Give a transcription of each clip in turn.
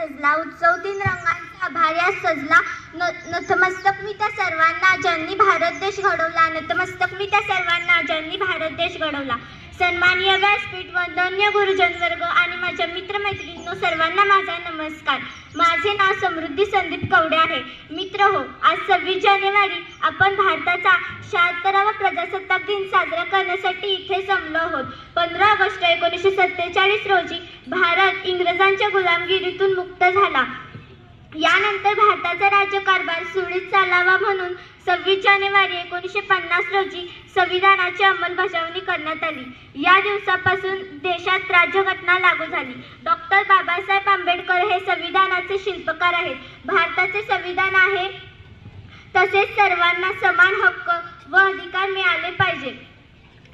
सजला, उत्सव तीन रंगांचा आभार्यास सजला. नतमस्तक मी त्या सर्वांना ज्यांनी भारत देश घडवला. नतमस्तक मी त्या सर्वांना ज्यांनी भारत देश घडवला. सन्माननीय व्यासपीठ, वंदनीय गुरुजन वर्ग आणि माझ्या मित्रमैत्रिणींनो, सर्वांना माझा नमस्कार. माझे नाव समृद्धी संदीप कवडे आहे. मित्र हो, आज 26 जानेवारी आपण भारताचा 76वा प्रजासत्ताक दिन साजरा करण्यासाठी इथे जमलो आहोत. 15 ऑगस्ट 1947 रोजी भारत इंग्रजांच्या गुलामगिरीतून मुक्त झाला. यानंतर भारताचा राज्यकारभार सुरळीत चालावा म्हणून 26 जानेवारी 1950 रोजी संविधानाची अंमलबजावणी करण्यात आली. या दिवसापासून देशात राज्यघटना लागू झाली. डॉक्टर बाबासाहेब आंबेडकर हे संविधानाचे शिल्पकार आहेत. भारताचे संविधान आहे तसेच सर्वांना समान हक्क व अधिकार मिळाले पाहिजे.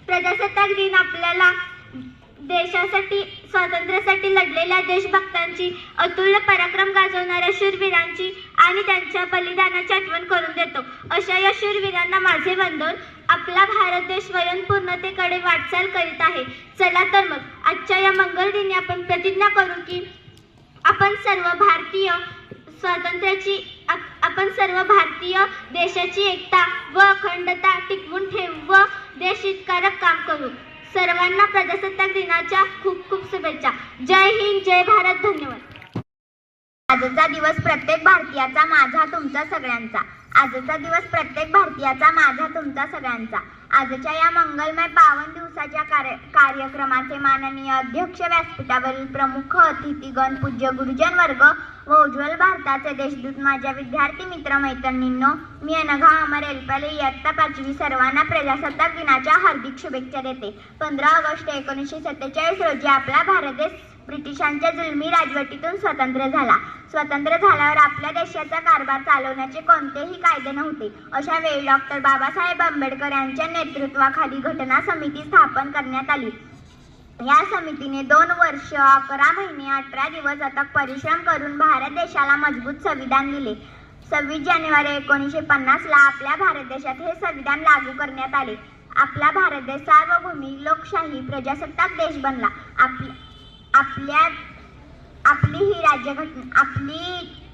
प्रजासत्ताक दिन आपल्याला देशासाठी, स्वातंत्र्यासाठी लढलेल्या देशभक्तांची, अतुल्य पराक्रम गाजवणाऱ्या शूरवीरांची आणि त्यांच्या बलिदानाची आठवण करून देतो. अशा या शूरवीरांना माझे वंदन. आपला भारत देश स्वयंपूर्णतेकडे वाटचाल करीत आहे. चला तर मग आजच्या या मंगल दिनी आपण प्रतिज्ञा करू की आपण सर्व भारतीय देशाची एकता व अखंडता टिकवून ठेवू व देशहितकारक काम करू. सर्वांना प्रजासत्ताक दिनाच्या खूप खूप शुभेच्छा. जय हिंद, जय भारत, धन्यवाद. आजचा दिवस प्रत्येक भारतीयाचा, माझा तुमचा सगळ्यांचा. आजचा दिवस प्रत्येक भारतीयाचा, माझा तुमचा सगळ्यांचा. आजच्या या मंगलमय पावन दिवसाच्या कार्यक्रमाचे माननीय अध्यक्ष, व्यासपीठावरील प्रमुख अतिथीगण, पूज्य गुरुजन वर्ग व उज्ज्वल भारताचे देशदूत, माझ्या विद्यार्थी मित्र मैत्रिणींनो, मी अनघा अमर एलपले इयत्ता 5वी सर्वांना प्रजासत्ताक दिनाच्या हार्दिक शुभेच्छा देते. 15 ऑगस्ट 1947 रोजी आपला भारत देश ब्रिटिशांच्या जुलमी राजवटीतून स्वतंत्र झाला. स्वतंत्र झाल्यावर आपल्या देशाचा कारभार चालवण्याचे कोणतेही कायदे नव्हते. अशा वेळी डॉक्टर बाबासाहेब आंबेडकर यांच्या नेतृत्वाखाली घटना समिती स्थापन करण्यात आली. या समितीने 2 वर्ष 11 महिने 18 दिवस अथक परिश्रम करून भारत देशाला मजबूत संविधान दिले. 26 जानेवारी 1950 ला आपल्या भारत देशात हे संविधान लागू करण्यात आले. आपला भारत देश सार्वभौमिक, लोकशाही, प्रजासत्ताक देश बनला.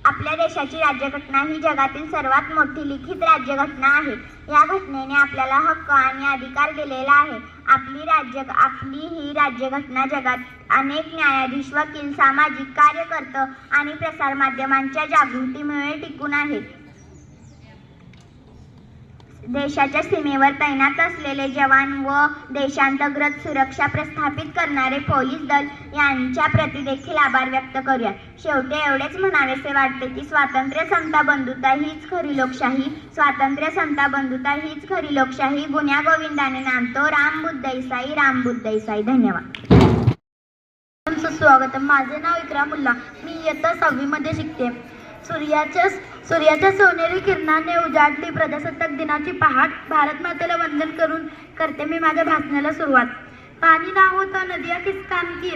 आपल्या देशाची राज्यघटना ही जगातील सर्वात मोठी लिखित राज्यघटना आहे. या घटनेने आपल्याला हक्क आणि अधिकार दिलेला आहे. आपली ही राज्यघटना जगात अनेक न्यायाधीश, वकील, सामाजिक कार्यकर्ते आणि प्रसार माध्यमांच्या जागृतीमुळे टिकून आहे. देशाच्या सीमेवर तैनात असलेले जवान व देशांतर्गत सुरक्षा प्रस्थापित करणारे पोलीस दल यांच्या प्रति देखील आभार व्यक्त करूया. शेवटी एवढेच म्हणावेसे वाटते की स्वातंत्र्य, समता, बंधुता हीच खरी लोकशाही. स्वातंत्र्य, समता, बंधुता हीच खरी लोकशाही. गुण्या गोविंदाने नांदतो राम बुद्ध ईसाई, राम बुद्ध ईसाई. धन्यवाद. सुस्वागत. माझे नाव इकरामुल्ला. मी इयत्ता 6वी मध्ये शिकते. सूर्याच्या सोनेरी किरणाने उजाडली प्रजासत्ताक दिनाची पहाट. भारत मातेला वंदन करून करते मी माझ्या भाषणाला सुरुवात. पानी ना हो तो नदियाँ किस काम की,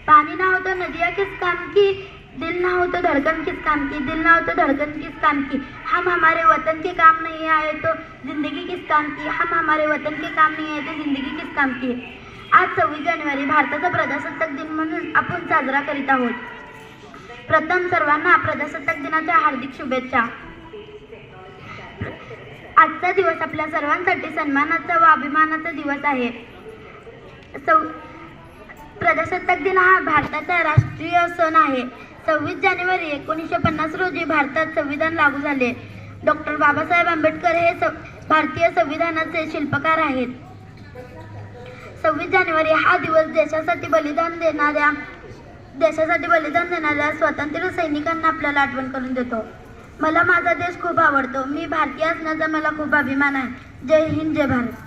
पानी ना हो तो नदियाँ किस काम की, दिल ना हो तो धड़कन किस काम की, दिल ना हो तो धड़कन किस काम की. हम हमारे वतन के काम नहीं आए तो जिंदगी किस काम की, हम हमारे वतन के काम नहीं आए तो जिंदगी किस काम की. आज 26 जानेवारी भारताचा प्रजासत्ताक दिन म्हणून आपण साजरा करीत आहोत. प्रथम सर्वांना प्रजासत्ताक दिनाच्या हार्दिक शुभेच्छा. आजचा दिवस आपल्या सर्वांसाठी सन्मानाचा व अभिमानाचा दिवस आहे. प्रजासत्ताक दिन हा भारताचा राष्ट्रीय सण आहे. 26 जानेवारी 1950 रोजी भारतात संविधान लागू झाले. डॉक्टर बाबासाहेब आंबेडकर हे भारतीय संविधानाचे शिल्पकार आहेत. 26 जानेवारी हा दिवस देशासाठी बलिदान देणाऱ्या स्वातंत्र्य सैनिकांना आपल्याला आठवण करून देतो. मला माझा देश खूप आवडतो. मी भारतीय असण्याचा मला खूप अभिमान आहे. जय हिंद, जय भारत.